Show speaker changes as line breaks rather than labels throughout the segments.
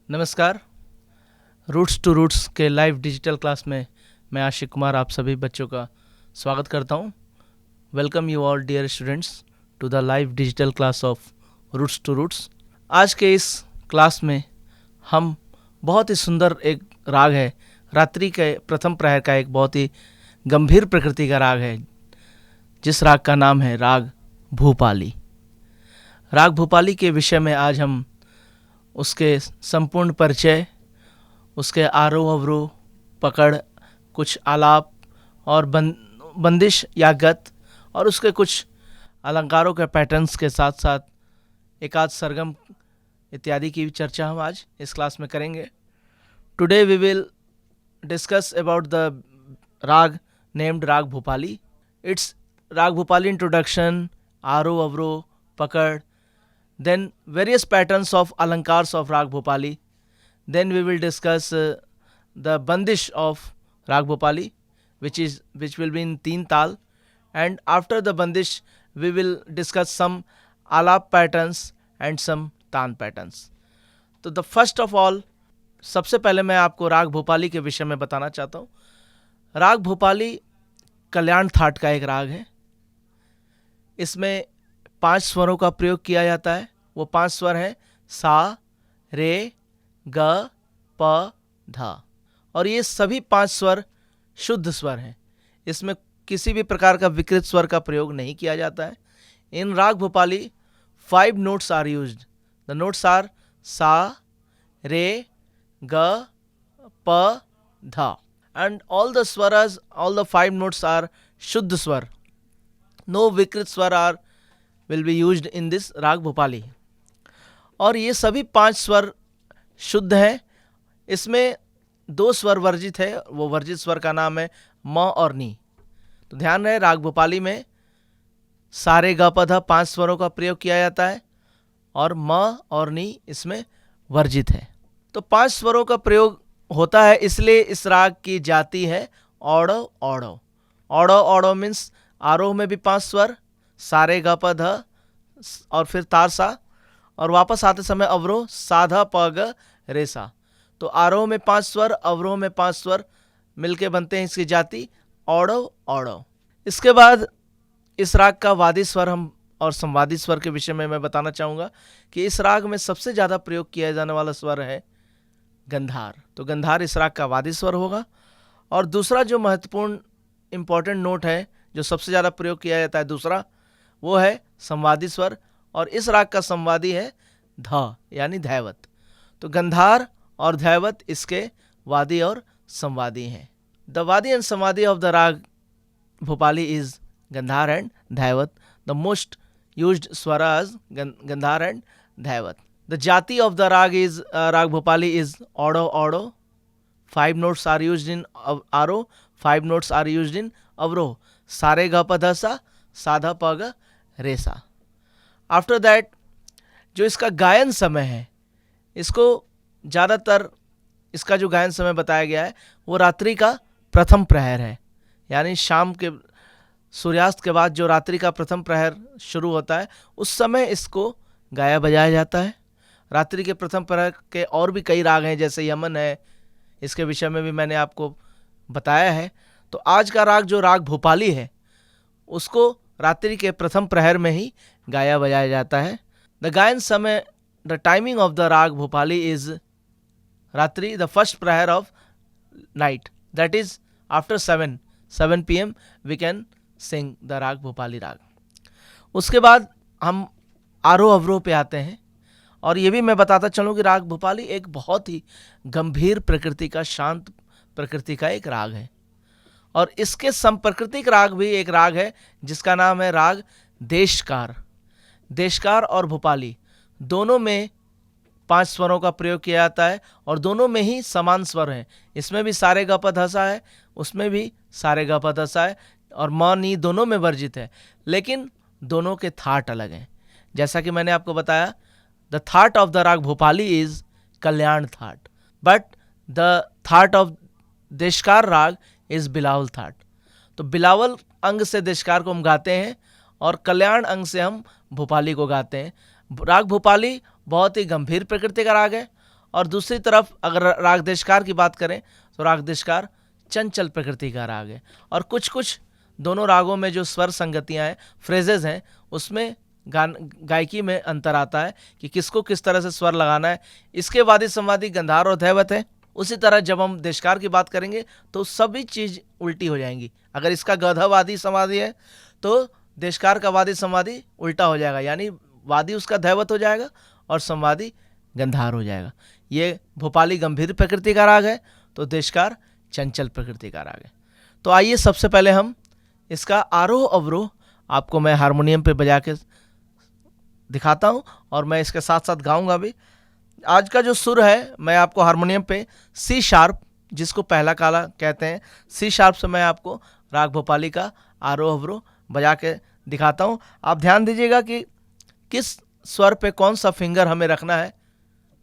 नमस्कार। Roots to roots के live digital class में मैं आशिक कुमार आप सभी बच्चों का स्वागत करता हूं। Welcome you all dear students to the live digital class of roots to roots. आज के इस क्लास में हम बहुत ही सुंदर एक राग है, रात्रि के प्रथम प्रहर का एक बहुत ही गंभीर प्रकृति का राग है, जिस राग का नाम है राग भूपाली। राग भूपाली के विषय में आज हम उसके संपूर्ण परिचय, उसके आरोह अवरोह, पकड़, कुछ आलाप और बंदिश या गत और उसके कुछ अलंकारों के पैटर्न्स के साथ साथ एकाध सरगम इत्यादि की चर्चा हम आज इस क्लास में करेंगे। Today we will discuss about the raag named raag Bhupali, it's राग भूपाली इंट्रोडक्शन, आरोह अवरोह, पकड़, then various patterns of alankars of Rag Bhopali. Then we will discuss the bandish of Rag Bhopali, which will be in teen tal, and after the bandish we will discuss some alap patterns and some taan patterns. तो the first of all, सबसे पहले मैं आपको राग भोपाली के विषय में बताना चाहता हूँ। राग भोपाली कल्याण थाट का एक राग है। इसमें 5 स्वरों का प्रयोग किया जाता है। वो 5 स्वर हैं सा, रे, ग, प, ध, और ये सभी 5 स्वर शुद्ध स्वर हैं। इसमें किसी भी प्रकार का विकृत स्वर का प्रयोग नहीं किया जाता है। In raag Bhopali 5 notes are used. The notes are sa, re, ga, pa, dha, and all the swaras, all the 5 notes are shuddh swar. No vikrit swar are will be used in this raag Bhopali. और ये सभी 5 स्वर शुद्ध हैं। इसमें 2 स्वर वर्जित है। वो वर्जित स्वर का नाम है म और नी। तो ध्यान रहे, राग भोपाली में सारे ग प ध 5 स्वरों का प्रयोग किया जाता है और म और नी इसमें वर्जित है। तो 5 स्वरों का प्रयोग होता है, इसलिए इस राग की जाति है औड़ो औड़ो। औड़ो औड़ो मीन्स आरोह में भी 5 स्वर, सारे ग प ध और फिर तार सा, और वापस आते समय अवरोह सा ध प ग रे सा। तो आरोह में 5 स्वर, अवरोह में 5 स्वर मिलके बनते हैं इसकी जाति औड़ो औड़ो। इसके बाद इस राग का वादी स्वर हम और संवादी स्वर के विषय में मैं बताना चाहूँगा कि इस राग में सबसे ज़्यादा प्रयोग किया जाने वाला स्वर है गंधार। तो गंधार इस राग का वादी स्वर होगा। और दूसरा जो महत्वपूर्ण इम्पॉर्टेंट नोट है, जो सबसे ज़्यादा प्रयोग किया जाता है दूसरा, वो है संवादी स्वर, और इस राग का संवादी है ध यानी धैवत। तो गंधार और धैवत इसके वादी और संवादी हैं। द वादी and संवादी of the raag Bhopali is gandhar and dhaivat. The most used swaras gandhar and dhaivat. The jati of the raag is raag Bhopali is audav audav. 5 notes are used in आरोह, 5 notes are used in अवरोह, सारे ग प ध सा, सा ध प ग रे सा। आफ्टर दैट जो इसका गायन समय है, इसको ज़्यादातर इसका जो गायन समय बताया गया है वो रात्रि का प्रथम प्रहर है, यानी शाम के सूर्यास्त के बाद जो रात्रि का प्रथम प्रहर शुरू होता है उस समय इसको गाया बजाया जाता है। रात्रि के प्रथम प्रहर के और भी कई राग हैं, जैसे यमन है, इसके विषय में भी मैंने आपको बताया है। तो आज का राग जो राग भोपाली है उसको रात्रि के प्रथम प्रहर में ही गाया बजाया जाता है। द गायन समय, the timing of the raag Bhopali is ratri, the first prahar of night, that is after 7 PM we can sing the raag Bhopali राग। उसके बाद हम आरोह अवरोह पे आते हैं, और ये भी मैं बताता चलूँ कि राग भोपाली एक बहुत ही गंभीर प्रकृति का, शांत प्रकृति का एक राग है। और इसके समप्रकृतिक राग भी एक राग है जिसका नाम है राग देशकार। देशकार और भोपाली दोनों में 5 स्वरों का प्रयोग किया जाता है और दोनों में ही समान स्वर हैं। इसमें भी सारे ग प ध सा है, उसमें भी सारे ग प ध सा है, और म नी दोनों में वर्जित है, लेकिन दोनों के थाट अलग हैं। जैसा कि मैंने आपको बताया, the thaat of the raag Bhopali is Kalyan thaat, but the thaat of Deshkar raag is Bilawal that. तो बिलावल अंग से देशकार को हम गाते हैं और कल्याण अंग से हम भोपाली को गाते हैं। राग भोपाली बहुत ही गंभीर प्रकृति का राग है और दूसरी तरफ अगर राग देशकार की बात करें तो राग देशकार चंचल प्रकृति का राग है। और कुछ कुछ दोनों रागों में जो स्वर संगतियाँ हैं, फ्रेजेज हैं, उसमें गायकी में अंतर आता है कि किसको किस तरह से स्वर लगाना है। इसके वादी संवादी गंधार और दैवत है। उसी तरह जब हम देशकार की बात करेंगे तो सभी चीज़ उल्टी हो जाएंगी। अगर इसका गधा वादी संवादी है तो देशकार का वादी संवादी उल्टा हो जाएगा, यानी वादी उसका दैवत हो जाएगा और संवादी गंधार हो जाएगा। ये भोपाली गंभीर प्रकृति का राग है तो देशकार चंचल प्रकृति का राग है। तो आइए सबसे पहले हम इसका आरोह अवरोह आपको मैं हारमोनियम पे बजा के दिखाता हूँ और मैं इसके साथ साथ गाऊंगा भी। आज का जो सुर है मैं आपको हारमोनियम पे सी शार्प, जिसको पहला काला कहते हैं, सी शार्प से मैं आपको राग भोपाली का आरोह अवरोह बजा के दिखाता हूँ। आप ध्यान दीजिएगा कि किस स्वर पे कौन सा फिंगर हमें रखना है।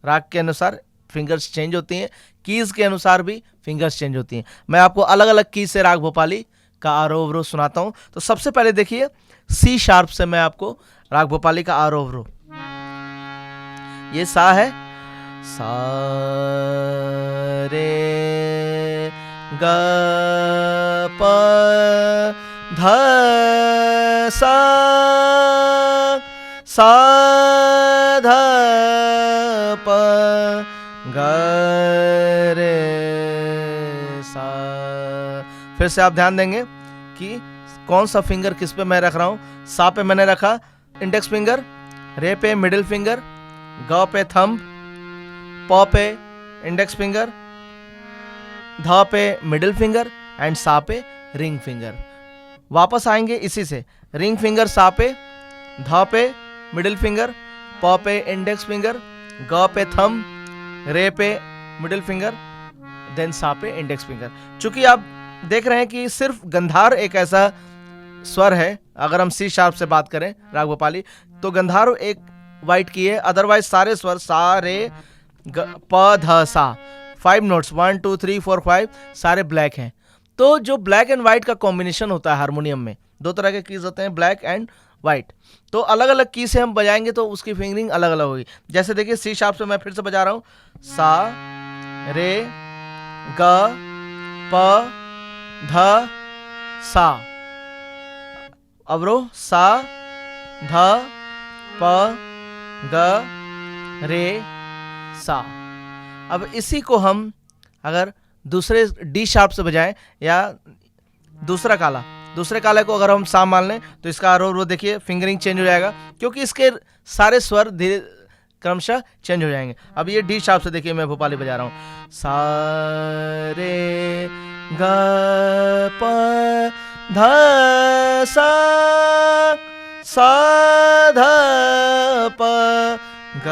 राग के अनुसार फिंगर्स चेंज होती हैं, कीज़ के अनुसार भी फिंगर्स चेंज होती हैं। मैं आपको अलग अलग की से राग भोपाली का आरोह अवरोह सुनाता हूँ। तो सबसे पहले देखिए सी शार्प से मैं आपको राग भोपाली का आरोह अवरोह, ये सा है, सा रे ग प ध सा, सा ध प ग रे सा। फिर से आप ध्यान देंगे कि कौन सा फिंगर किस पे मैं रख रहा हूँ। सा पे मैंने रखा इंडेक्स फिंगर, रे पे मिडिल फिंगर, ग पे थंब, प पे इंडेक्स फिंगर, ध पे मिडिल फिंगर एंड सा पे रिंग फिंगर। वापस आएंगे इसी से, रिंग फिंगर सा पे, ध पे मिडिल फिंगर, प पे इंडेक्स फिंगर, ग पे थंब, रे पे मिडिल फिंगर, देन सा पे इंडेक्स फिंगर। चूंकि आप देख रहे हैं कि सिर्फ गंधार एक ऐसा स्वर है, अगर हम सी शार्प से बात करें राग भोपाली तो गंधार एक वाइट की है, अदरवाइज सारे स्वर सा रे प ध सा 5 नोट्स 1 2 3 4 5 सारे ब्लैक हैं। तो जो ब्लैक एंड वाइट का कॉम्बिनेशन होता है हारमोनियम में, दो तरह के कीज होते हैं, ब्लैक एंड वाइट, तो अलग अलग की से हम बजाएंगे तो उसकी फिंगरिंग अलग अलग होगी। जैसे देखिए सी शार्प से मैं फिर से बजा रहा हूँ, सा रे ग प ध सा, अवरोह सा ध प ग रे सा। अब इसी को हम अगर दूसरे डी शार्प से बजाएं या दूसरे काले को अगर हम सा मान लें तो इसका आरोह देखिए फिंगरिंग चेंज हो जाएगा, क्योंकि इसके सारे स्वर धीरे क्रमशः चेंज हो जाएंगे। अब ये डी शार्प से देखिए मैं भोपाली बजा रहा हूँ, सा रे ग प ध सा, सा ध प ग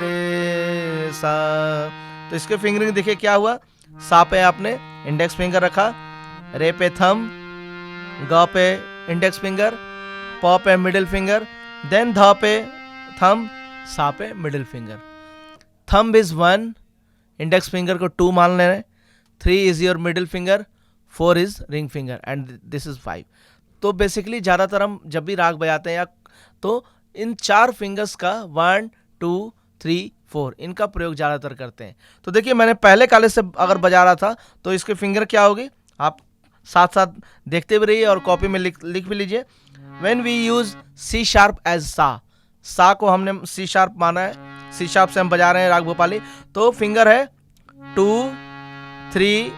रे सा। तो इसके फिंगरिंग देखिए क्या हुआ, सा पे आपने इंडेक्स फिंगर रखा, रे पे थंब, ग पे इंडेक्स फिंगर, प पे मिडिल फिंगर, देन ध पे थंब, सा पे middle finger. Thumb is 1, index finger को 2 मान लें, 3 is your middle finger, 4 is ring finger and this is 5। तो बेसिकली ज़्यादातर हम जब भी राग बजाते हैं या तो इन 4 फिंगर्स का 1 2 3 4 इनका प्रयोग ज़्यादातर करते हैं। तो देखिए मैंने पहले काले से अगर बजा रहा था तो इसके फिंगर क्या होगी, आप साथ साथ देखते भी रहिए और कॉपी में लिख भी लीजिए। When we use C sharp as sa को हमने सी शार्प माना है, सी शार्प से हम बजा रहे हैं राग भोपाली, तो फिंगर है 2 3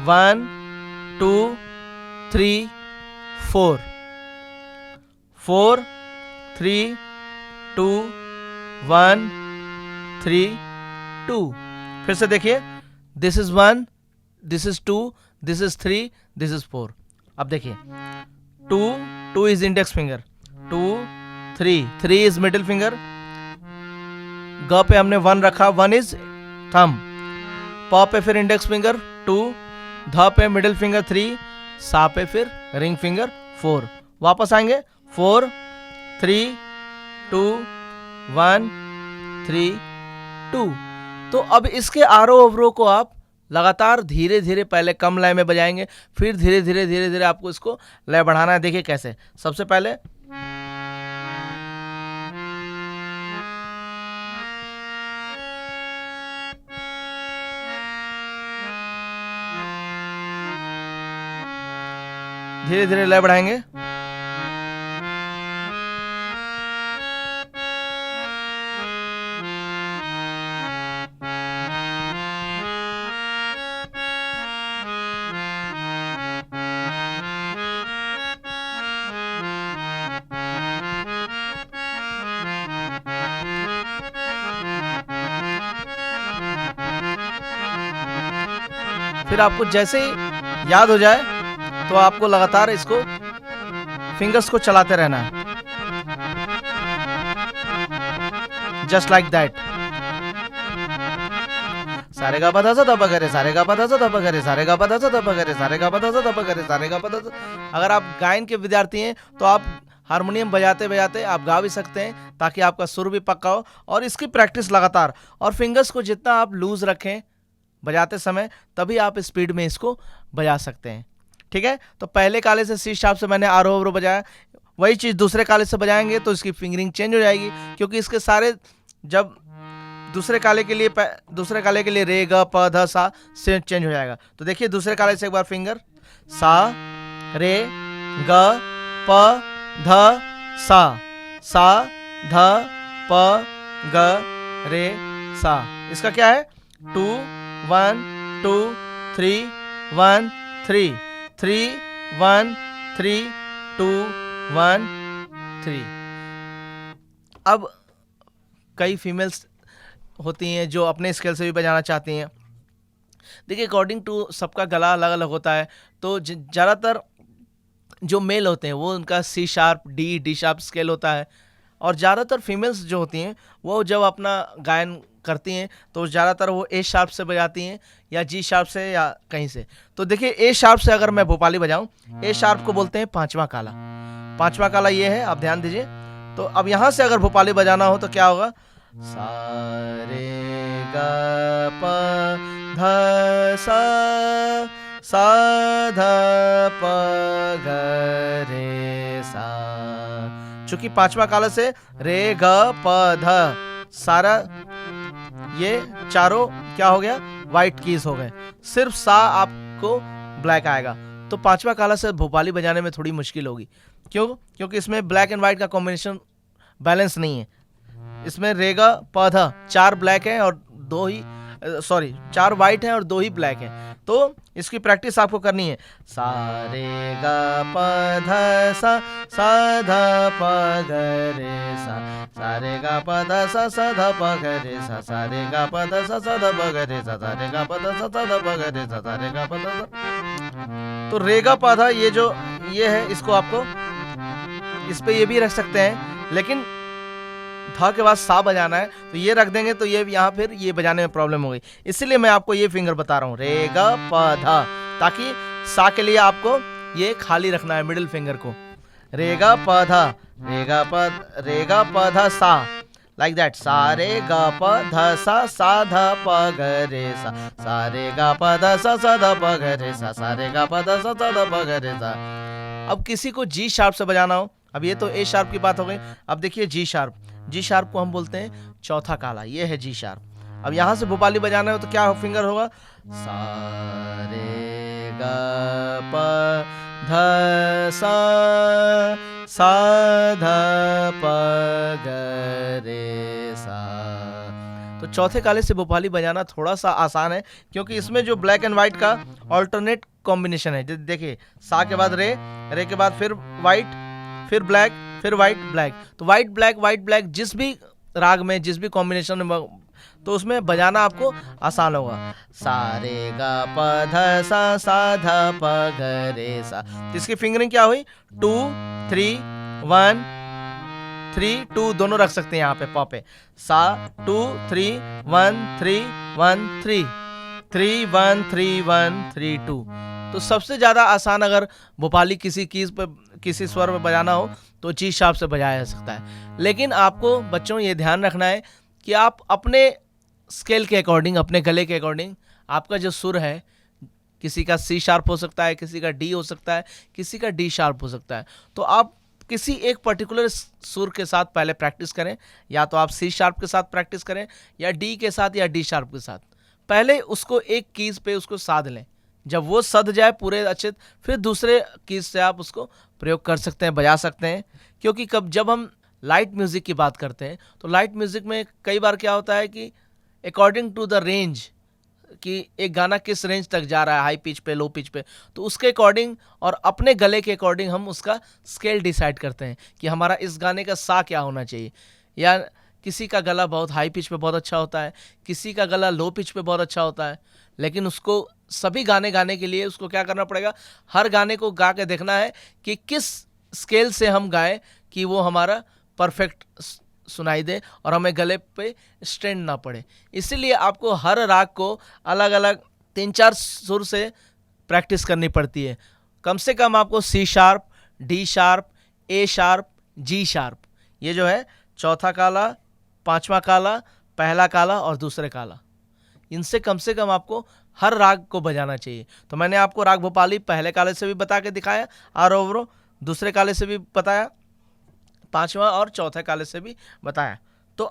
1 2 3 4 4 3 2 1 3 2। फिर से देखिए, this is 1, this is 2, this is 3, this is 4। अब देखिए 2 is index finger, 2 3 is middle finger, ग पे हमने 1 रखा, 1 इज थंब, प पे फिर इंडेक्स फिंगर 2, ध पे मिडिल फिंगर 3, सा पे फिर रिंग फिंगर 4। वापस आएंगे 4 3 2 1 3 2। तो अब इसके आरोह अवरोह को आप लगातार धीरे धीरे पहले कम लय में बजाएंगे, फिर धीरे धीरे आपको इसको लय बढ़ाना है। देखिए कैसे, सबसे पहले धीरे धीरे लय बढ़ाएंगे। फिर आपको जैसे ही याद हो जाए तो आपको लगातार इसको फिंगर्स को चलाते रहना है, जस्ट लाइक दैट। सारे गा पा धा सा धा पा गा रे, सारे गा पा धा सा धा पा गा रे, सारे गा पा धा सा धा पा गा रे, सारे गा पा धा सा धा पा गा रे, सारे गा पा धा सा। अगर आप गायन के विद्यार्थी हैं तो आप हारमोनियम बजाते बजाते आप गा भी सकते हैं, ताकि आपका सुर भी पक्का हो। और इसकी प्रैक्टिस लगातार, और फिंगर्स को जितना आप लूज रखें बजाते समय, तभी आप स्पीड में इसको बजा सकते हैं। ठीक है, तो पहले काले से सी शार्प से मैंने आरोह अवरोह बजाया, वही चीज़ दूसरे काले से बजाएंगे तो इसकी फिंगरिंग चेंज हो जाएगी, क्योंकि इसके सारे जब दूसरे काले के लिए रे ग प ध सा से चेंज हो जाएगा। तो देखिए दूसरे काले से एक बार फिंगर, सा रे ग प ध सा, सा ध प ग रे सा। इसका क्या है, 2 1 2 3 1 3 3 1 3 2 1 3। अब कई फीमेल्स होती हैं जो अपने स्केल से भी बजाना चाहती हैं। देखिए अकॉर्डिंग टू सबका गला अलग अलग होता है, तो ज़्यादातर जो मेल होते हैं वो उनका C sharp D sharp scale होता है, और ज़्यादातर फीमेल्स जो होती हैं वो जब अपना गायन करती हैं तो ज़्यादातर वो ए शार्प से बजाती हैं, या जी शार्प से, या कहीं से। तो देखिए ए शार्प से अगर मैं भोपाली बजाऊं, ए शार्प को बोलते हैं पांचवा काला। पांचवा काला ये है, आप ध्यान दीजिए। तो अब यहाँ से अगर भोपाली बजाना हो तो क्या होगा, सा रे ग प ध सा ध प ग रे सा। चूंकि पांचवा काला से रे ग प ध, सारा ये चारों क्या हो गया, वाइट कीज हो गए, सिर्फ सा आपको ब्लैक आएगा। तो पांचवा काला से भोपाली बजाने में थोड़ी मुश्किल होगी। क्यों? क्योंकि इसमें ब्लैक एंड वाइट का कॉम्बिनेशन बैलेंस नहीं है। इसमें रेगा पौधा 4 ब्लैक हैं और 2 ही 4 वाइट हैं और 2 ही ब्लैक हैं। तो इसकी प्रैक्टिस आपको करनी है। सा रे गा प ध सा, सा ध प ग रे सा, सा रे गा प ध सा, सा ध प ग रे सा, सा रे गा प ध सा, सा ध प ग रे सा, सा रे गा प ध सा, सा ध प ग रे सा, सा रे गा प ध सा। तो रेगा पौधा ये है, इसको आपको इस पे ये भी रख सकते हैं, लेकिन धा के बाद सा बजाना है तो ये रख देंगे तो ये यहाँ फिर ये बजाने में प्रॉब्लम हो गई। इसीलिए मैं आपको ये फिंगर बता रहा हूँ, रे ग प धा, ताकि सा के लिए आपको ये खाली रखना है मिडिल फिंगर को। रे ग प धा, रे ग प धा सा, लाइक दैट। सा रे ग प ध सा, सा ध प ग रे सा, सा रे ग प ध सा, सा ध प ग रे सा, सा रे ग प ध सा, सा ध प ग रे सा। अब किसी को जी शार्प से बजाना हो, अब ये तो ए शार्प की बात हो गई। अब देखिए जी शार्प, जी शार्प को हम बोलते हैं चौथा काला, ये है जी शार्प। अब यहाँ से भोपाली बजाना हो तो क्या फिंगर होगा, सा रे ग प ध सा, सा ध प ग रे सा। तो चौथे काले से भोपाली बजाना थोड़ा सा आसान है, क्योंकि इसमें जो ब्लैक एंड व्हाइट का ऑल्टरनेट कॉम्बिनेशन है। देखिए सा के बाद रे के बाद फिर व्हाइट, फिर ब्लैक, फिर वाइट ब्लैक। तो वाइट ब्लैक जिस भी राग में, जिस भी कॉम्बिनेशन में, तो उसमें बजाना आपको आसान होगा। सा रे गा प ध सा, सा ध प ग रे सा। तो इसकी फिंगरिंग क्या हुई, 2 3 1 3 2 दोनों रख सकते हैं यहाँ पे पॉ पे। सा 2 3 1 3 1 3 3 1 3 1 3 2। तो सबसे ज़्यादा आसान अगर भोपाली किसी कीज पे, किसी स्वर में बजाना हो तो जी शार्प से बजाया जा सकता है। लेकिन आपको बच्चों ये ध्यान रखना है कि आप अपने स्केल के अकॉर्डिंग, अपने गले के अकॉर्डिंग, आपका जो सुर है, किसी का सी शार्प हो सकता है, किसी का डी हो सकता है, किसी का डी शार्प हो सकता है। तो आप किसी एक पर्टिकुलर सुर के साथ पहले प्रैक्टिस करें, या तो आप सी शार्प के साथ प्रैक्टिस करें, या डी के साथ, या डी शार्प के साथ। पहले उसको एक कीज पे उसको साध लें, जब वो सध जाए पूरे अच्छे, फिर दूसरे कीज से आप उसको प्रयोग कर सकते हैं, बजा सकते हैं। क्योंकि जब हम लाइट म्यूज़िक की बात करते हैं तो लाइट म्यूज़िक में कई बार क्या होता है कि अकॉर्डिंग टू द रेंज, कि एक गाना किस रेंज तक जा रहा है, हाई पिच पे, लो पिच पे, तो उसके अकॉर्डिंग और अपने गले के अकॉर्डिंग हम उसका स्केल डिसाइड करते हैं कि हमारा इस गाने का सा क्या होना चाहिए। या किसी का गला बहुत हाई पिच पे बहुत अच्छा होता है, किसी का गला लो पिच पे बहुत अच्छा होता है, लेकिन उसको सभी गाने गाने के लिए उसको क्या करना पड़ेगा, हर गाने को गा के देखना है कि किस स्केल से हम गाएं कि वो हमारा परफेक्ट सुनाई दे और हमें गले पे स्ट्रेन ना पड़े। इसीलिए आपको हर राग को अलग अलग 3-4 सुर से प्रैक्टिस करनी पड़ती है। कम से कम आपको सी शार्प, डी शार्प, ए शार्प, जी शार्प, ये जो है चौथा काला, पांचवा काला, पहला काला और दूसरे काला, इनसे कम से कम आपको हर राग को बजाना चाहिए। तो मैंने आपको राग भोपाली पहले काले से भी बता के दिखाया, आरोह दूसरे काले से भी बताया, पांचवा और चौथे काले से भी बताया। तो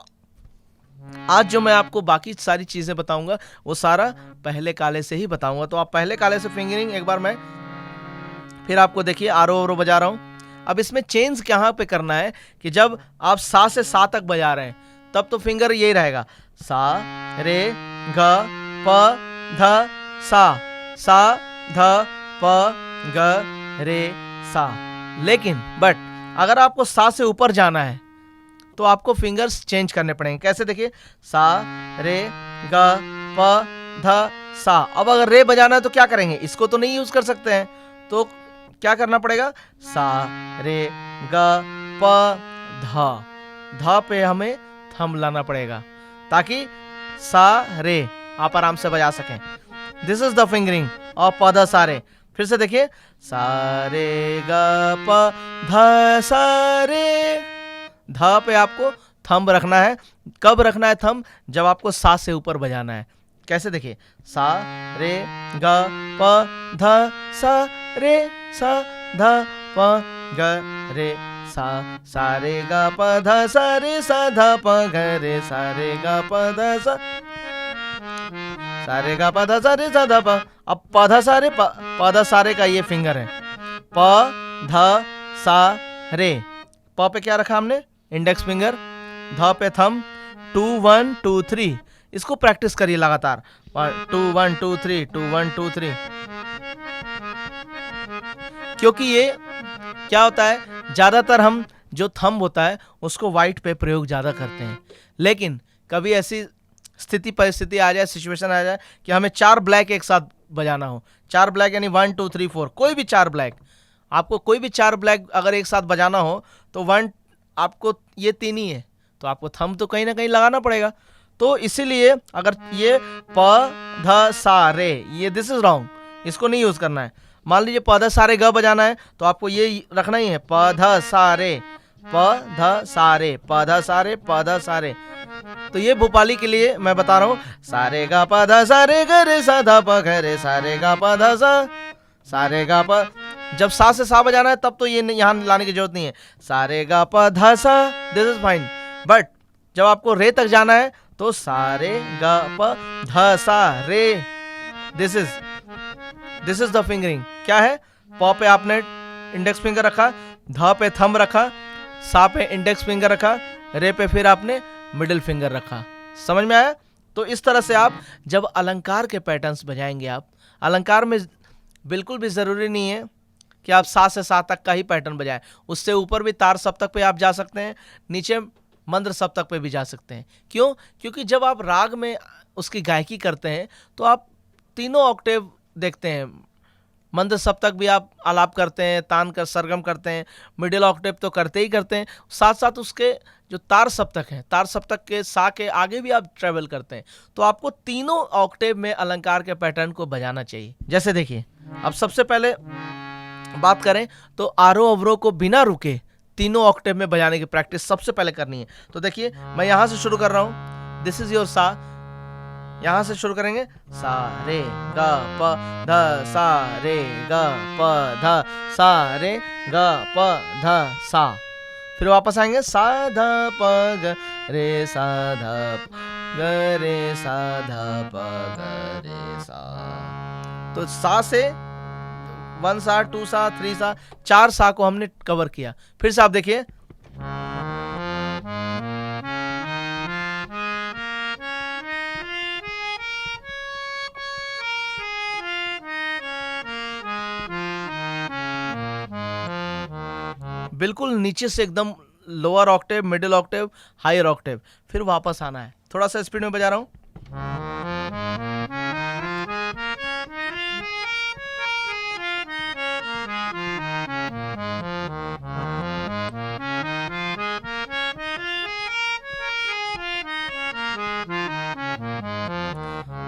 आज जो मैं आपको बाकी सारी चीज़ें बताऊंगा वो सारा पहले काले से ही बताऊंगा। तो आप पहले काले से फिंगरिंग एक बार मैं फिर आपको देखिए, आरोह अवरोह बजा रहा हूँ। अब इसमें चेंज कहाँ पे करना है कि जब आप सा से सा तक बजा रहे हैं तब तो फिंगर यही रहेगा, सा रे ग प ध सा ध प ग रे सा। लेकिन बट अगर आपको सा से ऊपर जाना है तो आपको फिंगर्स चेंज करने पड़ेंगे। कैसे, देखिए, सा रे ग प ध सा। अब अगर रे बजाना है तो क्या करेंगे, इसको तो नहीं यूज कर सकते हैं, तो क्या करना पड़ेगा, सा रे ग प ध पे हमें थंब लाना पड़ेगा ताकि सा रे आप आराम से बजा सकें। This is the fingering of प ध सा रे। फिर से देखिए, सा रे ग प ध सा रे। ध पे आपको थंब रखना है। कब रखना है थंब, जब आपको सा से ऊपर बजाना है। कैसे, देखिए, सा रे ग प ध सा रे सा ध प ग रे सा रे ग प ध सा रे सा ध प ग रे सा रे ग प ध सा रे ग प ध सा रे सा ध प। अब प ध सा रे, प ध सा रे का ये फिंगर है, प ध सा रे। प पे क्या रखा हमने, इंडेक्स फिंगर, ध पे थंब, 2 1 2 3। इसको प्रैक्टिस करिए लगातार, 2 1 2 3 2 1 2 3। क्योंकि ये क्या होता है, ज्यादातर हम जो थंब होता है उसको वाइट पे प्रयोग ज्यादा करते हैं, लेकिन कभी ऐसी स्थिति परिस्थिति आ जाए, सिचुएशन आ जाए कि हमें 4 ब्लैक एक साथ बजाना हो, 4 ब्लैक यानी 1 2 3 4, कोई भी 4 ब्लैक, आपको कोई भी 4 ब्लैक अगर एक साथ बजाना हो तो 1 आपको ये 3 ही है, तो आपको थंब तो कहीं ना कहीं लगाना पड़ेगा। तो इसीलिए अगर ये प ध सा रे, ये दिस इज रॉन्ग, इसको नहीं यूज करना है। मान लीजिए प ध सा रे ग बजाना है तो आपको ये रखना ही है, प ध सा रे प ध सा रे प ध सा रे प ध सा रे। तो ये भोपाली के लिए मैं बता रहा हूँ, सा रे ग प ध सा रे ग रे सा ध प ग रे सा रे ग प ध सा रे ग प। जब सा से सा बजाना है तब तो ये यहाँ लाने की जरूरत नहीं है, सा रे ग प ध सा, दिस इज फाइन। बट जब आपको रे तक जाना है तो सा रे ग प ध सा रे, दिस इज द फिंगरिंग। क्या है, प पे आपने इंडेक्स फिंगर रखा, ध पे थंब रखा, सा पे इंडेक्स फिंगर रखा, रे पे फिर आपने मिडिल फिंगर रखा। समझ में आया? तो इस तरह से आप जब अलंकार के पैटर्न्स बजाएंगे, आप अलंकार में बिल्कुल भी ज़रूरी नहीं है कि आप सा से सा तक का ही पैटर्न बजाएं, उससे ऊपर भी तार सप्तक पे आप जा सकते हैं, नीचे मंद्र सप्तक पे भी जा सकते हैं। क्यों? क्योंकि जब आप राग में उसकी गायकी करते हैं तो आप तीनों ऑक्टेव देखते हैं, मंद्र सप्तक भी आप आलाप करते हैं, तान कर सरगम करते हैं, मिडिल ऑक्टेव तो करते ही करते हैं, साथ साथ उसके जो तार सप्तक हैं, तार सप्तक के सा के आगे भी आप ट्रेवल करते हैं। तो आपको तीनों ऑक्टेव में अलंकार के पैटर्न को बजाना चाहिए। जैसे देखिए, अब सबसे पहले बात करें तो आरोह अवरोह को बिना रुके तीनों ऑक्टेव में बजाने की प्रैक्टिस सबसे पहले करनी है। तो देखिए, मैं यहाँ से शुरू कर रहा हूँ, दिस इज योर सा, यहाँ से शुरू करेंगे, सा रे ग प ध सा रे ग प ध सा रे ग प ध सा। फिर वापस आएंगे, सा ध प ग रे सा ध प ग रे सा ध प ग रे सा। तो सा से 1 सा, 2 सा, 3 सा, 4 सा को हमने कवर किया। फिर से आप देखिए, बिल्कुल नीचे से एकदम lower octave, middle octave, higher octave, फिर वापस आना है। थोड़ा सा स्पीड में बजा रहा हूं।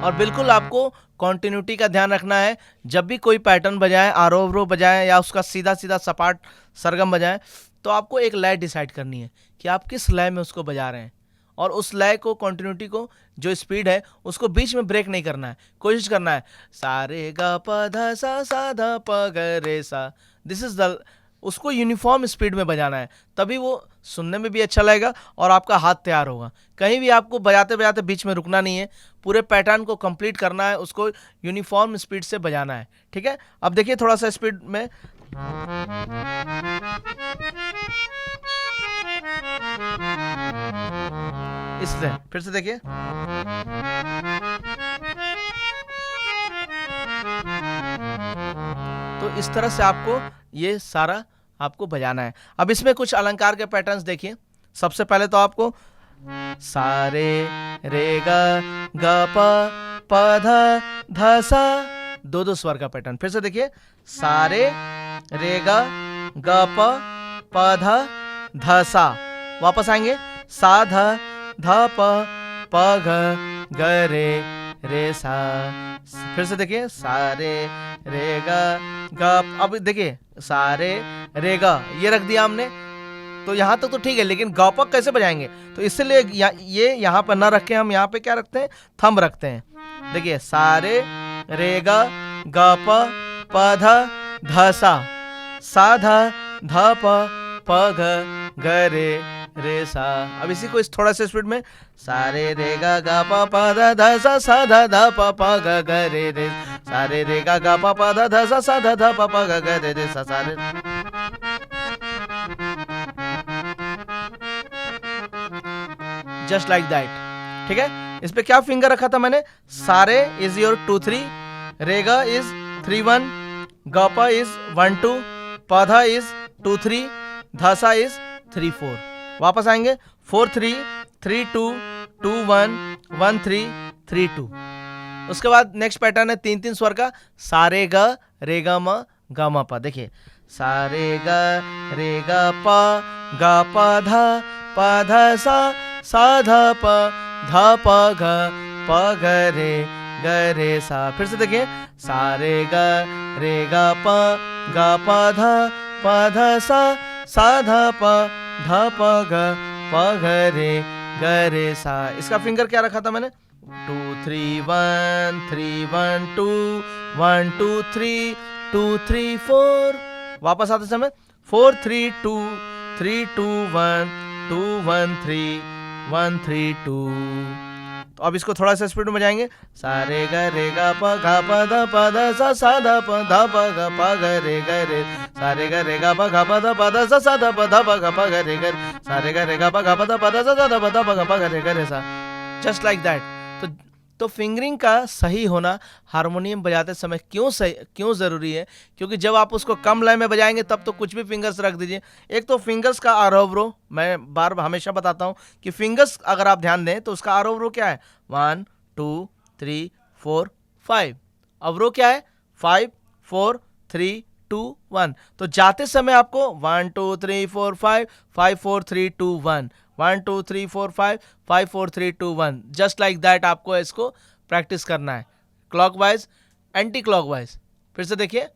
और बिल्कुल आपको कॉन्टिन्यूटी का ध्यान रखना है। जब भी कोई पैटर्न बजाएं, आरोह अवरोह बजाएं या उसका सीधा सीधा सपाट सरगम बजाएं, तो आपको एक लय डिसाइड करनी है कि आप किस लय में उसको बजा रहे हैं, और उस लय को, कॉन्टिन्यूटी को, जो स्पीड है उसको बीच में ब्रेक नहीं करना है। कोशिश करना है सा रे गा प ध सा सा ध प ग रे सा, दिस इज द, उसको यूनिफॉर्म स्पीड में बजाना है, तभी वो सुनने में भी अच्छा लगेगा और आपका हाथ तैयार होगा। कहीं भी आपको बजाते बजाते बीच में रुकना नहीं है, पूरे पैटर्न को कंप्लीट करना है, उसको यूनिफॉर्म स्पीड से बजाना है। ठीक है, अब देखिए थोड़ा सा स्पीड में, इससे फिर से देखिए, तो इस तरह से आपको ये सारा आपको बजाना है। अब इसमें कुछ अलंकार के पैटर्न्स देखिए। सबसे पहले तो आपको सा रे रे ग प ध ध सा, दो दो स्वर का पैटर्न। फिर से देखिए, सा रे ग प ध ध सा, वापस आएंगे सा ध ध प ग रे सा। फिर से देखिए, सा रे ग, अब देखिए सा रे गा, ये रख दिया हमने, तो यहाँ तक तो ठीक है, लेकिन ग प कैसे बजाएंगे? तो इसलिए ये यहाँ पर ना रखें, हम यहाँ पे क्या रखते हैं, थंब रखते हैं। देखिए सा रे ग प ध ध सा ध ध प ग रे सा। अब इसी को थोड़ा सा स्पीड में, सा रे ग प ध ध सा ध ध प ग रे सा रे ग प ध ध सा ध ध प ग रे सा रे। Just like that. ठीक है, इस पे क्या फिंगर रखा था मैंने, सारे is your 2-3, rega is 3-1, gapa is 1-2, padha is 2-3, dhasa is 3-4। वापस आएंगे 4-3, 3-2, 2-1, 1-3, 3-2। उसके बाद नेक्स्ट पैटर्न है 3-3 स्वर का, सारे ग रे ग म ग म प। देखिए सारे ग रे ग प ग प ध सा ध प ग रे सा। फिर से देखिए, सारे ग रे ग प ध सा ध प ग रे सा। इसका फिंगर क्या रखा था मैंने, 2-3-1, 3-1-2, 1-2-3, 2-3-4। वापस आते समय 4-3-2, 3-2-1, 2-1-3, 1-3-2। तो अब इसको थोड़ा सा स्पीड में बजाएंगे, सा रे ग प ध सा ध प ग रे सा रे ग प ध सा ध प ग सा रे ग प ध सा। Just like that. तो फिंगरिंग का सही होना हारमोनियम बजाते समय क्यों ज़रूरी है? क्योंकि जब आप उसको कम लय में बजाएंगे तब तो कुछ भी फिंगर्स रख दीजिए। एक तो फिंगर्स का आरोह अवरोह, मैं बार हमेशा बताता हूँ कि फिंगर्स अगर आप ध्यान दें तो उसका आरोह अवरोह क्या है, 1 2 3 4 5। अवरोह क्या है, 5 4 3 2 1। तो जाते समय आपको 1 2 3 4 5 5 4 3 2 1, 1 2 3 4 5 5 4 3 2 1। जस्ट लाइक दैट आपको इसको प्रैक्टिस करना है, क्लॉकवाइज एंटी क्लॉकवाइज। फिर से देखिए,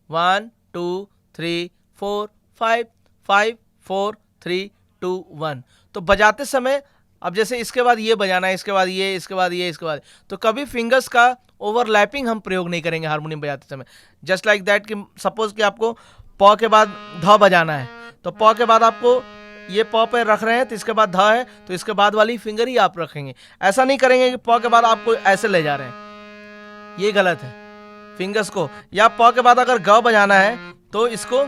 1 2 3 4 5 5 4 3 2 1। तो बजाते समय अब जैसे इसके बाद ये बजाना है, इसके बाद ये, इसके बाद ये, इसके बाद, तो कभी फिंगर्स का ओवरलैपिंग हम प्रयोग नहीं करेंगे हारमोनियम बजाते समय। जस्ट लाइक दैट कि सपोज कि आपको प के बाद ध बजाना है, तो प के बाद आपको ये प पे रख रहे हैं, तो इसके बाद ध है तो इसके बाद वाली फिंगर ही आप रखेंगे। ऐसा नहीं करेंगे कि प के बाद आपको ऐसे ले जा रहे हैं, ये गलत है। फिंगर्स को, या प के बाद अगर ग बजाना है तो इसको,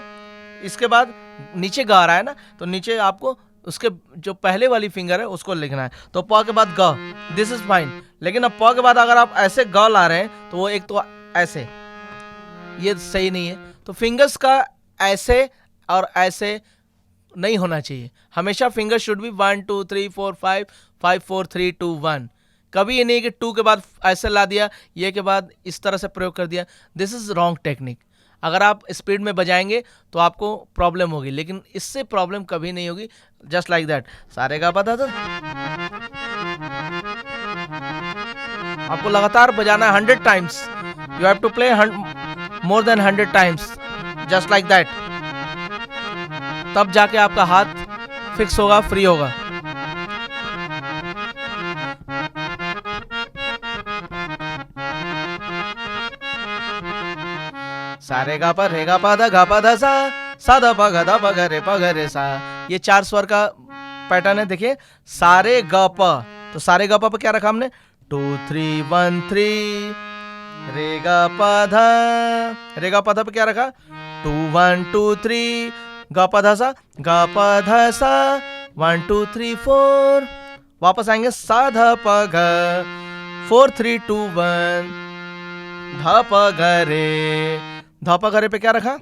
इसके बाद नीचे ग आ रहा है ना, तो नीचे आपको उसके जो पहले वाली फिंगर है उसको लिखना है। तो प के बाद ग, दिस इज फाइन। लेकिन अब प के बाद अगर आप ऐसे ग ला रहे हैं तो वो एक तो ऐसे, ये सही नहीं है। तो फिंगर्स का ऐसे और ऐसे नहीं होना चाहिए, हमेशा फिंगर शुड बी 1 2 3 4 5 5 4 3 2 1। कभी ये नहीं कि 2 के बाद ऐसे ला दिया, ये के बाद इस तरह से प्रयोग कर दिया, दिस इज रॉन्ग टेक्निक। अगर आप स्पीड में बजाएंगे तो आपको प्रॉब्लम होगी, लेकिन इससे प्रॉब्लम कभी नहीं होगी। जस्ट लाइक दैट, सारे गा पा धा सा। आपको लगातार बजाना है 100 times, you have to play more than 100 times, just like that. तब जाके आपका हाथ फिक्स होगा, फ्री होगा। सारे गा पा रे गा पा धा सा, सा धा पा गा रे सा। ये 4 स्वर का पैटर्न है। देखिए सारे गा पा, तो सारे गा पा पे क्या रखा हमने, 2 3 1 3। रे गा पा धा, रे गा पा धा पे क्या रखा, 2 1 2 3। गा पा धा सा 1 2 3 4। वापस आएंगे सा धा पा गा 4 3 2 1। धा पा गा रे, धा पा गा रे पे क्या रखा,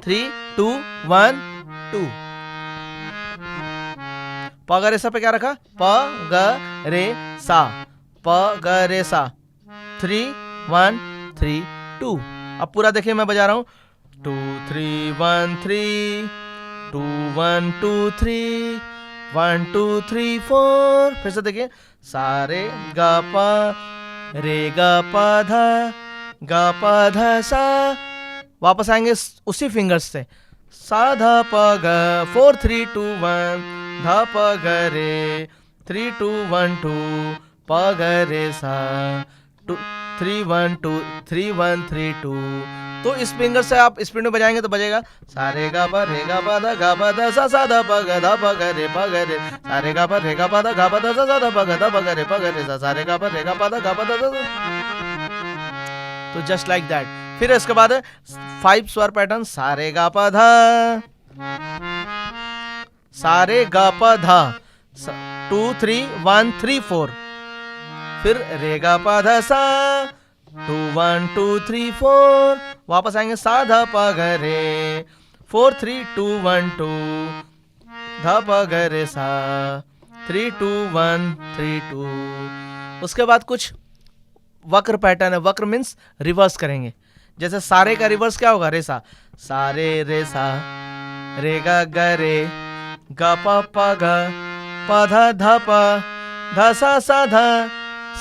3 2 1 2। प ग रे सा पे क्या रखा, प ग रे सा, प ग रे सा, 3 1 3 2। अब पूरा देखिए मैं बजा रहा हूं, 2 3 1 3 2 1 2 3 1 2 3 4। फिर से देखिए, सारे गा पा रे गा पा धा सा। वापस आएंगे उसी फिंगर्स से, सा धा प ग 4 3 2 1। धा प ग रे 3 2 1 2। प ग रे सा 3 1 2 3 1 3 2। तो इस फिंगर से आप स्पीड में बजाएंगे तो बजेगा सारे गा पा धा सा धा प ग रे सारे गा पा धा सा धा प ग रे सा, सारे गा पा धा। तो जस्ट लाइक दैट। फिर इसके बाद 5 स्वर पैटर्न, सारे गा पा धा, सारे गा पा धा 2 3 1 3 4। फिर रे गा पा धा सा 2 1 2 3 4। वापस आएंगे सा धा पा ग रे 4 3 2 1 2। धा पा ग रे सा 3 2 1 3 2। उसके बाद कुछ वक्र पैटर्न है। वक्र मीन्स रिवर्स करेंगे। जैसे सारे का रिवर्स क्या होगा, रे सा, सारे रे सा, रे गा ग रे, गा पा पा गा, पा धा पा, धा सा धा,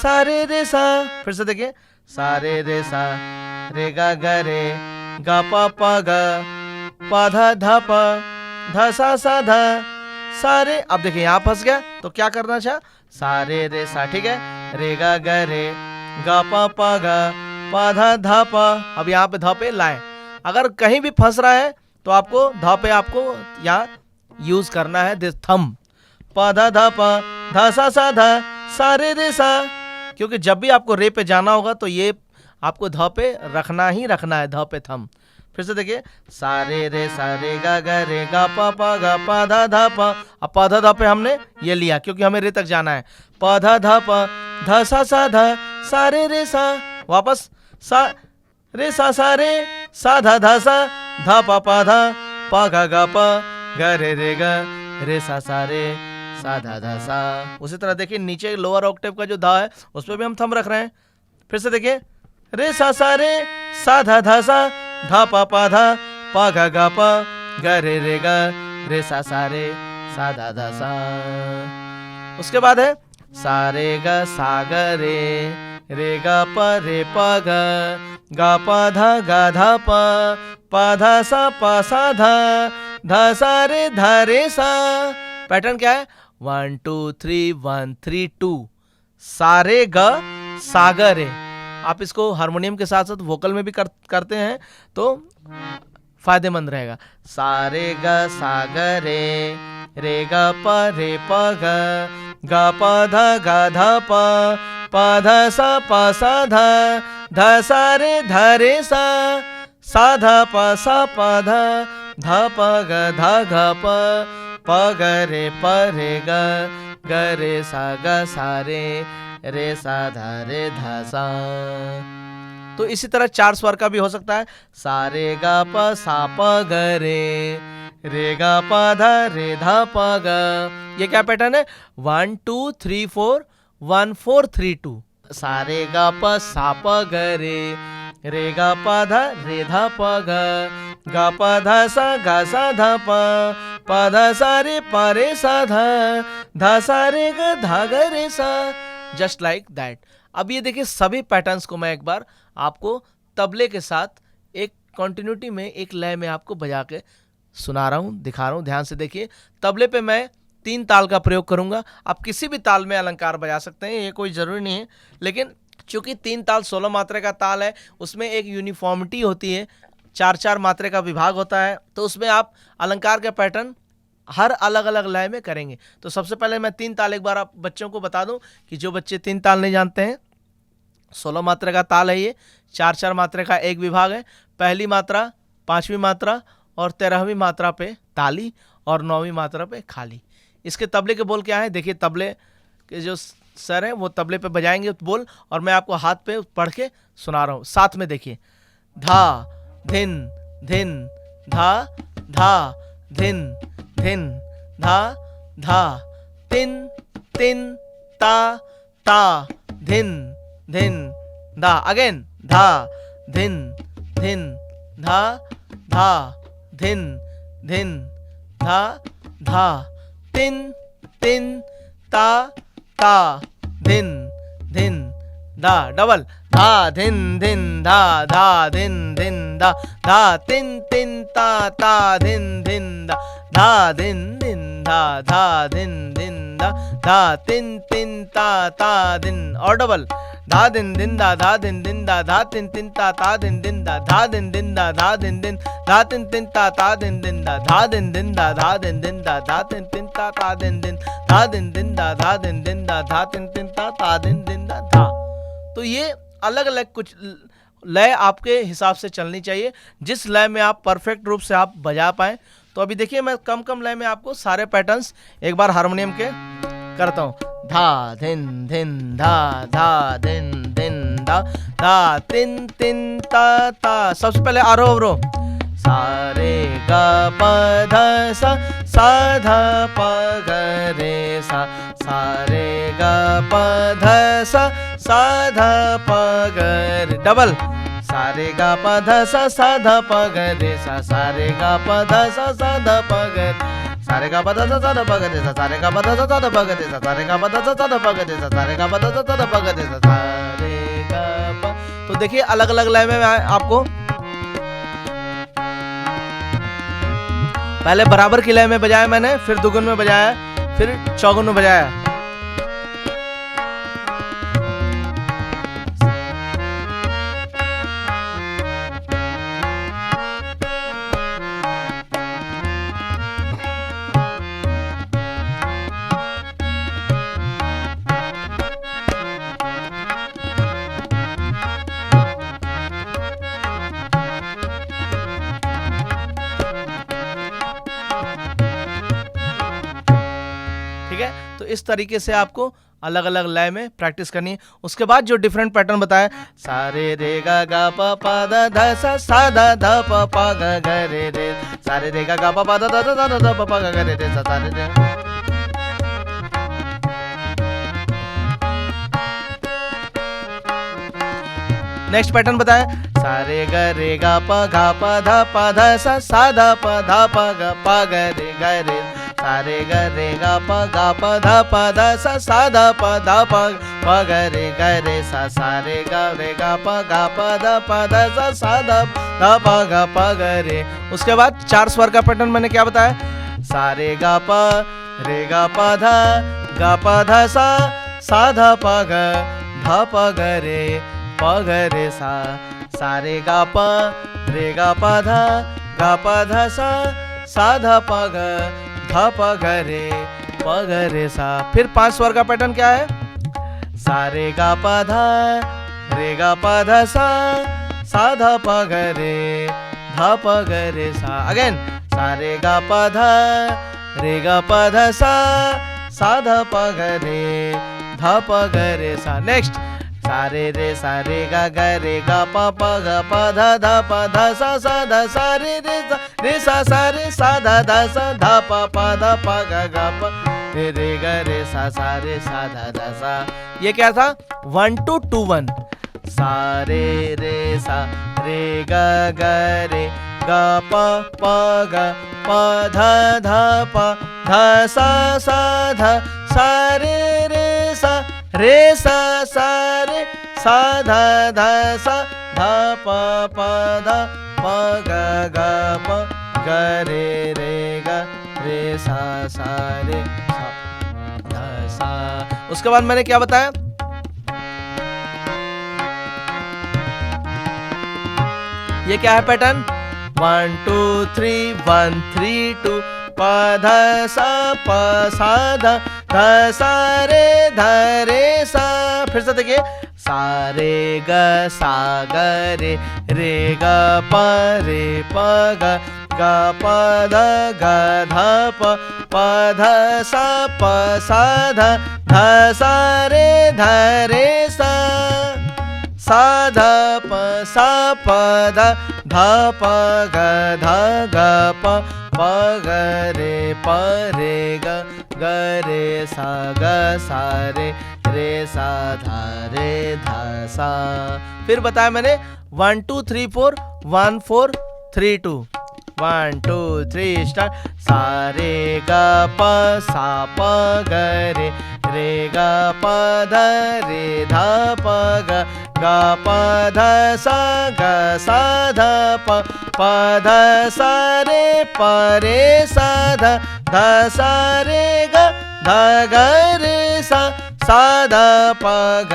सारे रे सा। फिर से देखिए, सारे रे सा, रे गा ग रे, गा पा पा गा, पा धा पा, धा सा धा, सारे। अब देखिए यहाँ फंस गया तो क्या करना चाह, सारे रे सा, ठीक है, रे गा ग रे, गा पा पा गा, पा धा पा। अब यहाँ पे धा पे लाए। अगर कहीं भी फंस रहा है तो आपको धा पे आपको यहाँ यूज करना है दिस थंब, पा धा पा, धा सा धा, सारे रे सा। क्योंकि जब भी आपको रे पे जाना होगा तो ये आपको धा पे रखना ही रखना है, धा पे थंब। फिर से देखिए, सारे रे सा, रे गा ग रे, गा पा गा, पा धा पा। अब पा धा पे हमने ये लिया क्योंकि हमें रे तक जाना है, पा धा पा, धा सा धा, सारे रे सा। वापस सा रे सा, सारे सा धा सा, धा पा धा, पा गा पा, ग रे गा, रे सा सारे, सा धा सा। उसी तरह देखिए नीचे लोअर ऑक्टेव का जो धा है उस पर भी हम थंब रख रहे हैं। फिर से देखिए, रे सा सारे, सा धा सा, धा पा धा, पा गा पा, ग रे गा, रे सा सारे, सा धा सा। उसके बाद है सारे गा सा ग रे गा पा रे पा गा पा धा पा धा सा धा सा रे सा। पैटर्न क्या है, 1 2 3 1 3 2। सारे ग सागर रे। आप इसको हारमोनियम के साथ साथ वोकल में भी करते हैं तो फायदेमंद रहेगा। सारे ग सागर रे गा पा रे पा गा पा धा पा धा सा धा, ध सा रे सा ध प सा प ध प ग ध घ प ग रे ग रे सा रे सा ध सा। तो इसी तरह 4 स्वर का भी हो सकता है, सा रे ग प सा प ग रे ग प ध प ग। ये क्या पैटर्न है? 1 2 3 4 1 4 3 2। सा रे ग प सा प ग रे ग प ध प ग प ध सा ध प ध सा रे सा ध सा रे ग ध रे सा। Just like that. अब ये देखिए सभी पैटर्न्स को मैं एक बार आपको तबले के साथ एक कंटिन्यूटी में, एक लय में आपको बजा के सुना रहा हूँ, दिखा रहा हूँ। ध्यान से देखिए। तबले पे मैं 3 ताल का प्रयोग करूंगा। आप किसी भी ताल में अलंकार बजा सकते हैं, ये कोई ज़रूरी नहीं है, लेकिन चूंकि 3 ताल 16 मात्रा का ताल है, उसमें एक यूनिफॉर्मिटी होती है, 4-4 मात्रा का विभाग होता है, तो उसमें आप अलंकार के पैटर्न हर अलग अलग लय में करेंगे। तो सबसे पहले मैं 3 ताल एक बार आप बच्चों को बता दूं कि जो बच्चे 3 ताल नहीं जानते हैं, 16 मात्रा का ताल है ये, 4-4 मात्रा का एक विभाग है। पहली मात्रा, 5वीं मात्रा और 13वीं मात्रा पे ताली और 9वीं मात्रा पे खाली। इसके तबले के बोल क्या है? देखिए तबले के जो सर हैं वो तबले पे बजाएंगे बोल, और मैं आपको हाथ पे पढ़ के सुना रहा हूँ। साथ में देखिए, धा धिन धिन धा धा धिन धिन धा धा तिन तिन ता ता धिन धिन धा। अगेन, धा धिन धिन धा धा धिन धिन धा धा तिन तिन ता ता धिन धिन धा। डबल, धा धिन धिन धा धा धिन धिन धा धा तिन तिन ता धिन धिन धा धा धिन धिन धा धा धिन धिन धा धा तिन तिन ता धिन। और डबल, धा दिन दिन दा धा दिन दिन दा धा तिन तिन ता दिन दिन दा धा दिन दिन दा धा दिन दिन धा तिन तिन ता दिन दिन दा धा दिन दिन दा धा दिन दिन दा धा तिन तिन ता दिन दिन धा दिन दिन दा धा दिन दिन दा धा तिन तिन ता दिन दिन दा धा। तो ये अलग अलग कुछ लय आपके हिसाब से चलनी चाहिए, जिस लय में आप परफेक्ट रूप से आप बजा पाएं। तो अभी देखिए मैं कम कम लय में आपको सारे पैटर्न्स एक बार हारमोनियम के करता हूँ। धा धिन धिन धा धा धिन धिन धा धा तिन तिन ता। सबसे पहले आरोह अवरोह, सा रे ग प ध सा ध प ग रे सा रे ग प ध सा ध प ग रे। डबल, सा रे ग प ध सा ध प ग रे सा रे ग प ध सा ध प ग रे सा रे ग प ध सा ध प ग रे सा रे ग प ध सा ध प ग रे सा रे ग प ध सा ध प ग रे सा रे ग प ध सा ध प ग रे सा रे ग प। तो देखिए अलग अलग लय में आपको पहले बराबर की लय में बजाया मैंने, फिर दुगुन में बजाया, फिर चौगुन में बजाया। तो इस तरीके से आपको अलग अलग लय में प्रैक्टिस करनी है। उसके बाद जो डिफरेंट पैटर्न बताया, सा रे रे ग ग प प द ध सा ध ध प प ग ग रे रे सा रे रे ग ग प प द ध ध ध प प ग ग रे रे सा रे रे। नेक्स्ट पैटर्न बताया, सा रे ग प ध सा ध प ग प ग रे सा रे ग प ध सा ध प ग रे सा रे ग प ध सा ध प ग रे। उसके बाद 4 स्वर का पैटर्न मैंने क्या बताया, सा रे ग प ध सा ध प ग रे प ग रे सा रे ग प ध सा ध प ग रे सा। फिर 5 स्वर का पैटर्न क्या है, सा रे ग प रे गा प ध सा ध प ग रे ध प ग रे सा। अगेन सा रे गा प ध सा ध प ग रे ध प ग रे सा। नेक्स्ट सा रे गा ग रे गा प ध ध सा रे सा रे सा ध ध प ग ग प रे ग रे सा रे सा ध सा। ये क्या था? 1 2 2 1। सा रे सा रे ग ग रे गा प ग प ध प ध सा ध सा रे सा रे सा रे सा ध सा ध प ध प ग ग प ग रे ग रे सा रे सा ध सा। उसके बाद मैंने क्या बताया? ये क्या है पैटर्न? 1 2 3 1 3 2 प ध सा ध सा रे सा। फिर से देखिए सा रे ग रे ग प ग ग प ध प ध सा ध सा रे सा सा ध प ध प ग प ग रे ग रे सा रे सा ध सा। फिर बताया मैंने 1 2 3 4 1 4 3 2 1 2 3 स्टार्ट। सा रे ग प ग रे ग प ध प ग ग प ध सा ध प ध सा रे सा ध सा रे ग रे सा ध प ग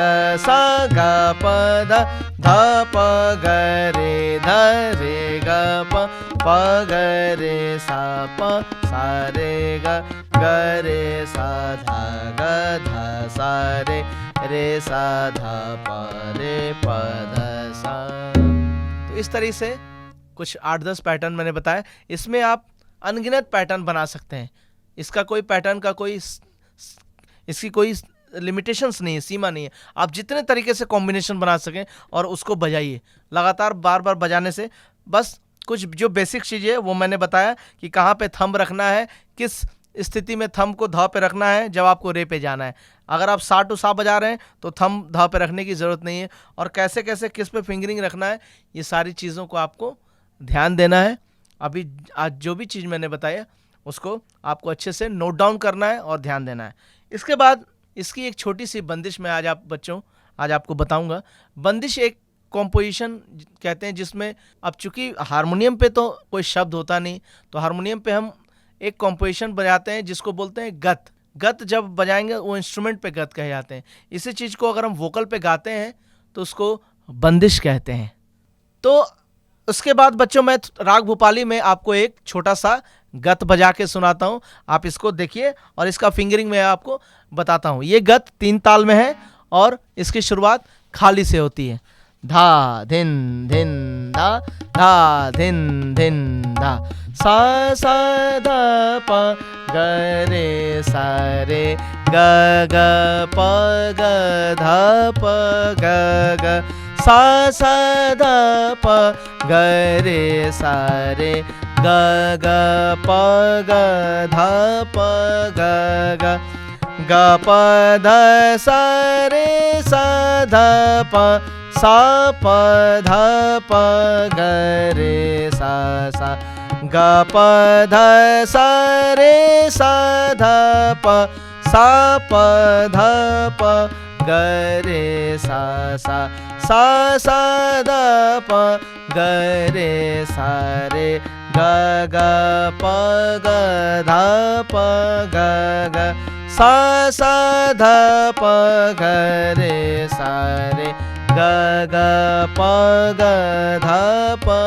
ध प ग रे ग प ग रे सा रे ग रे सा ध सा रे सा ध प ध सा। तो इस तरीके से कुछ 8-10 पैटर्न मैंने बताया। इसमें आप अनगिनत पैटर्न बना सकते हैं। इसका कोई पैटर्न का इसकी कोई लिमिटेशंस नहीं है, सीमा नहीं है। आप जितने तरीके से कॉम्बिनेशन बना सकें और उसको बजाइए लगातार बार बार बजाने से। बस कुछ जो बेसिक चीज़ें है वो मैंने बताया कि कहाँ पे थंब रखना है, किस स्थिति में थंब को ध पे रखना है जब आपको रे पे जाना है। अगर आप सा टू सा बजा रहे हैं तो थंब ध पे रखने की ज़रूरत नहीं है। और कैसे कैसे किस पे फिंगरिंग रखना है, ये सारी चीज़ों को आपको ध्यान देना है। अभी आज जो भी चीज़ मैंने बताया उसको आपको अच्छे से नोट डाउन करना है और ध्यान देना है। इसके बाद इसकी एक छोटी सी बंदिश मैं आज आपको बताऊंगा। बंदिश एक कॉम्पोजिशन कहते हैं जिसमें अब चूंकि हारमोनियम पे तो कोई शब्द होता नहीं, तो हारमोनियम पे हम एक कॉम्पोजिशन बजाते हैं जिसको बोलते हैं गत। गत जब बजाएंगे वो इंस्ट्रूमेंट पे गत कहे जाते हैं। इसी चीज़ को अगर हम वोकल पे गाते हैं तो उसको बंदिश कहते हैं। तो उसके बाद बच्चों मैं राग भूपाली में आपको एक छोटा सा गत बजा के सुनाता हूँ। आप इसको देखिए और इसका फिंगरिंग मैं आपको बताता हूँ। ये गत 3 ताल में है और इसकी शुरुआत खाली से होती है। धा धिन धिन धा, धा धिन धिन धा, सा सा धा प ग रे सा रे ग ग प ग धा प ग ग सा सा धा प ग रे सा रे ग ग प ग धा प ग ग ग प ध सा रे सा धा प सा प ध प ग रे सा सा ग प ध सा रे सा ध प सा प ध प ग रे सा सा सा सा ध प ग रे सा रे ग ग प ग ध प ग ग सा सा ध प ग रे सा रे ग ग प ग ध प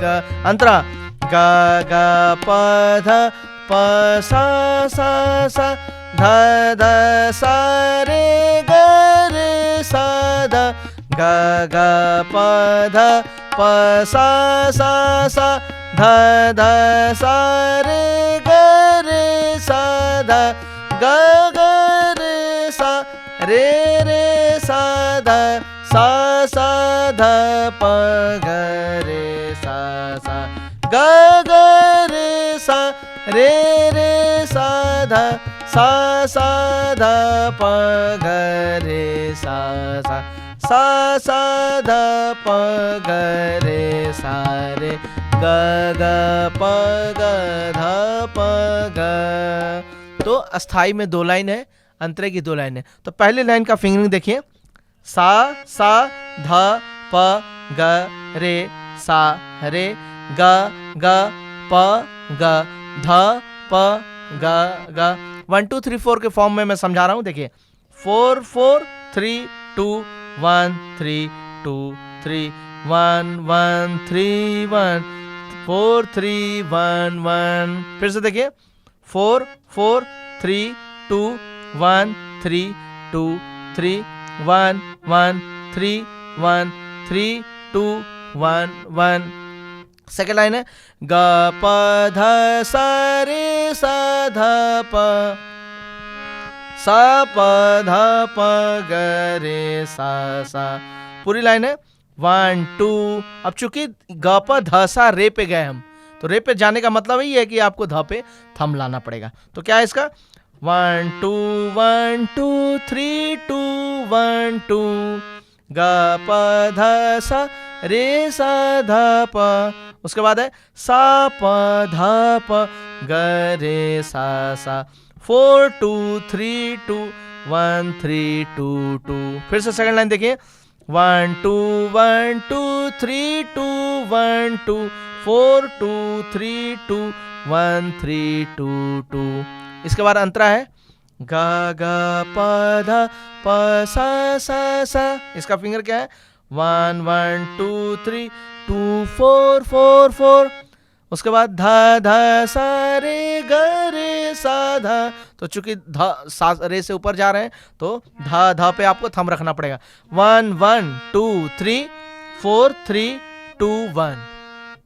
ग अंतरा ग ग प ध प सा सा सा ध ध सा रे ग रे सा ध ग ग प ध प सा सा सा ध ध सा रे ग रे सा ध ग ग रे सा रे रे सा ध सा सा ध प ग रे सा सा ग ग रे सा रे रे सा ध सा सा ध प ग रे सा सा सा सा ध प ग रे सा रे ग ग प ग ध प ग। तो अस्थाई में 2 लाइन है, अंतरे की 2 लाइन है। तो पहली लाइन का फिंगरिंग देखिए, सा सा ध प ग रे सा रे ग ग प ग ध प ग ग। 1 2 3 4 के फॉर्म में मैं समझा रहा हूं। देखिए 4 4 3 2 1 3 2 3 1 1 3 1 4 3 1 1। फिर से देखिए 4 4 3 2 1 3 2 3 1 1 3 1 3 2 1 1। सेकेंड लाइन है ग प ध सा रे सा ध प सा प ध प ग रे सा सा। पूरी लाइन है 1 2। अब चूंकि ग प ध सा रे पे गए हम, तो रे पे जाने का मतलब यही है कि आपको ध पे थम लाना पड़ेगा। तो क्या है इसका 1 2 1 2 3 2 1 2 ग प ध सा रे सा ध प। उसके बाद है सा प ध प ग रे सा सा 4 2 3 2 1 3 2 2। फिर से सेकंड लाइन देखिए 1 2 1 2 3 2 1 2 4 2 3 2 1 3 2 2। इसके बाद अंतरा है ग ग प ध प सा सा सा। इसका फिंगर क्या है 1 1 2 3 2 4 4 4। उसके बाद ध ध सा रे ग रे सा ध। तो चूंकि ध सा रे से ऊपर जा रहे हैं तो ध ध पे आपको थम रखना पड़ेगा। 1 1 2 3 4 3 2 1।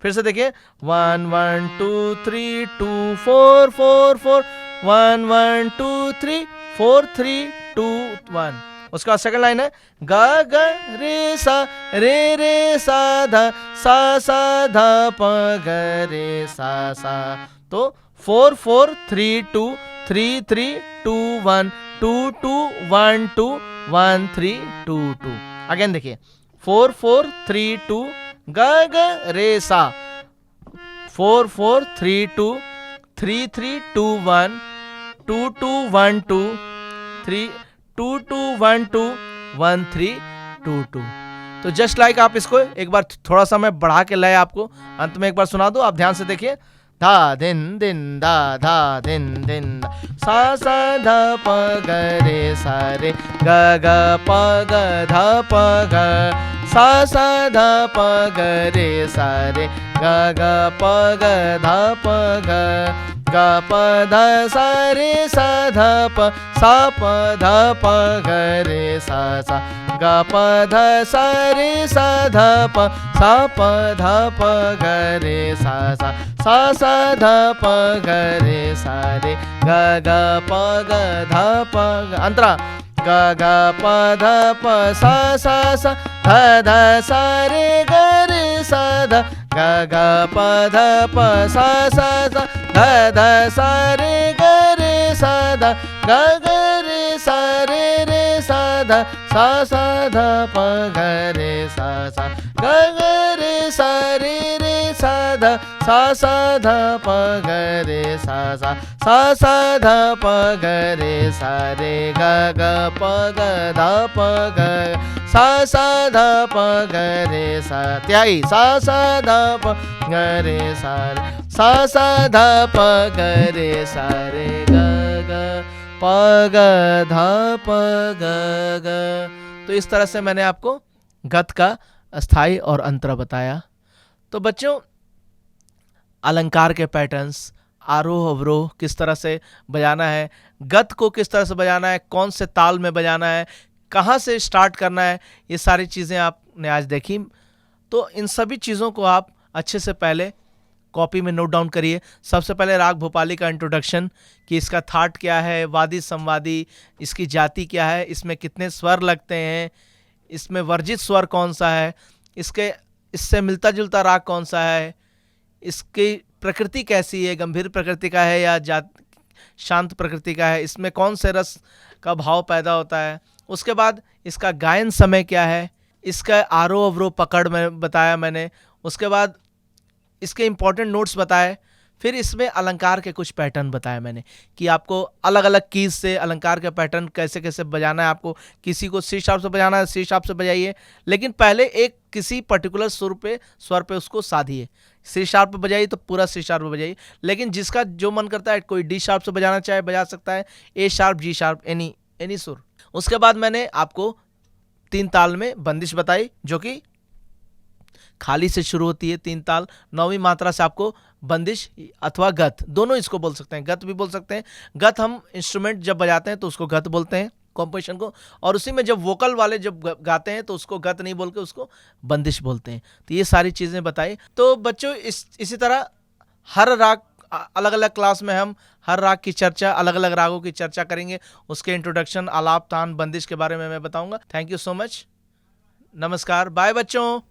फिर से देखिए 1 1 2 3 2 4 4 4 1 1 2 3 4 3 2 1। उसका सेकंड लाइन है ग ग रे सा ध सा सा ध प ग रे सा सा। तो 4 4 3 2 3 3 2 1 2 2 1 2 1 3 2 2। अगेन देखिए 4 4 3 2 ग ग रे सा 4 4 3 2 3 3 2 1 2 2 1 2 3 2 2 1 2 1 3 2 2। तो जस्ट लाइक आप इसको एक बार थोड़ा सा मैं बढ़ा के लय आपको अंत में एक बार सुना दूं, आप ध्यान से देखिए। धा दिन दिन धा धा दिन दिन सा सा ध प ग रे सा रे ग ग प ग ध प ग सा सा ध प ग रे सा रे ग ग प ग ध प ग ग प ध सा रे सा ध प सा प ध प ग रे सा सा ग प ध सा रे सा ध प सा प ध प ग रे सा सा सा सा ध प ग रे सा रे ग ग प ग ध प ग। अंतरा ग ग प ध प सा सा सा ध ध सा रे ग रे सा ध ग ग प ध प सा सा सा ध ध सा रे ग रे सा ध ग ग रे सा रे रे सा ध सा सा ध प ग रे सा सा ग ग रे सा रे रे सा ध सा सा ध प ग रे सा सा सा सा ध प ग रे सा रे ग ग प ग ध प ग सा सा ध प ग रे सा त्याई सा सा ध प ग रे सा सा सा ध प ग रे सा रे ग ग प ग ध प ग ग। तो इस तरह से मैंने आपको गत का अस्थाई और अंतरा बताया। तो बच्चों अलंकार के पैटर्न्स, आरोह अवरोह किस तरह से बजाना है, गत को किस तरह से बजाना है, कौन से ताल में बजाना है, कहाँ से स्टार्ट करना है, ये सारी चीज़ें आपने आज देखी। तो इन सभी चीज़ों को आप अच्छे से पहले कॉपी में नोट डाउन करिए। सबसे पहले राग भोपाली का इंट्रोडक्शन, कि इसका थाट क्या है, वादी संवादी, इसकी जाति क्या है, इसमें कितने स्वर लगते हैं, इसमें वर्जित स्वर कौन सा है, इससे मिलता जुलता राग कौन सा है, इसकी प्रकृति कैसी है, गंभीर प्रकृति का है या शांत प्रकृति का है, इसमें कौन से रस का भाव पैदा होता है। उसके बाद इसका गायन समय क्या है, इसका आरोह अवरोह पकड़ में बताया मैंने। उसके बाद इसके इंपॉर्टेंट नोट्स बताए। फिर इसमें अलंकार के कुछ पैटर्न बताए मैंने, कि आपको अलग अलग कीज से अलंकार के पैटर्न कैसे कैसे बजाना है। आपको किसी को सी शार्प से बजाना है, सी शार्प से बजाइए, लेकिन पहले एक किसी पर्टिकुलर स्वर पे उसको साधिए। सी शार्प पे बजाइए तो पूरा सी शार्प पे बजाइए, लेकिन जिसका जो मन करता है, कोई डी शार्प से बजाना चाहे बजा सकता है, ए शार्प, जी शार्प, एनी सुर। उसके बाद मैंने आपको 3 ताल में बंदिश बताई, जो कि खाली से शुरू होती है। 3 ताल 9वीं मात्रा से आपको बंदिश अथवा गत, दोनों इसको बोल सकते हैं, गत भी बोल सकते हैं। गत हम इंस्ट्रूमेंट जब बजाते हैं तो उसको गत बोलते हैं, कॉम्पोजिशन को, और उसी में जब वोकल वाले जब गाते हैं तो उसको गत नहीं बोल के उसको बंदिश बोलते हैं। तो ये सारी चीज़ें बताई। तो बच्चों इसी तरह हर राग, अलग अलग क्लास में हम हर राग की चर्चा, अलग अलग रागों की चर्चा करेंगे। उसके इंट्रोडक्शन, आलाप, तान, बंदिश के बारे में मैं बताऊंगा। Thank you so much. नमस्कार, बाय बच्चों।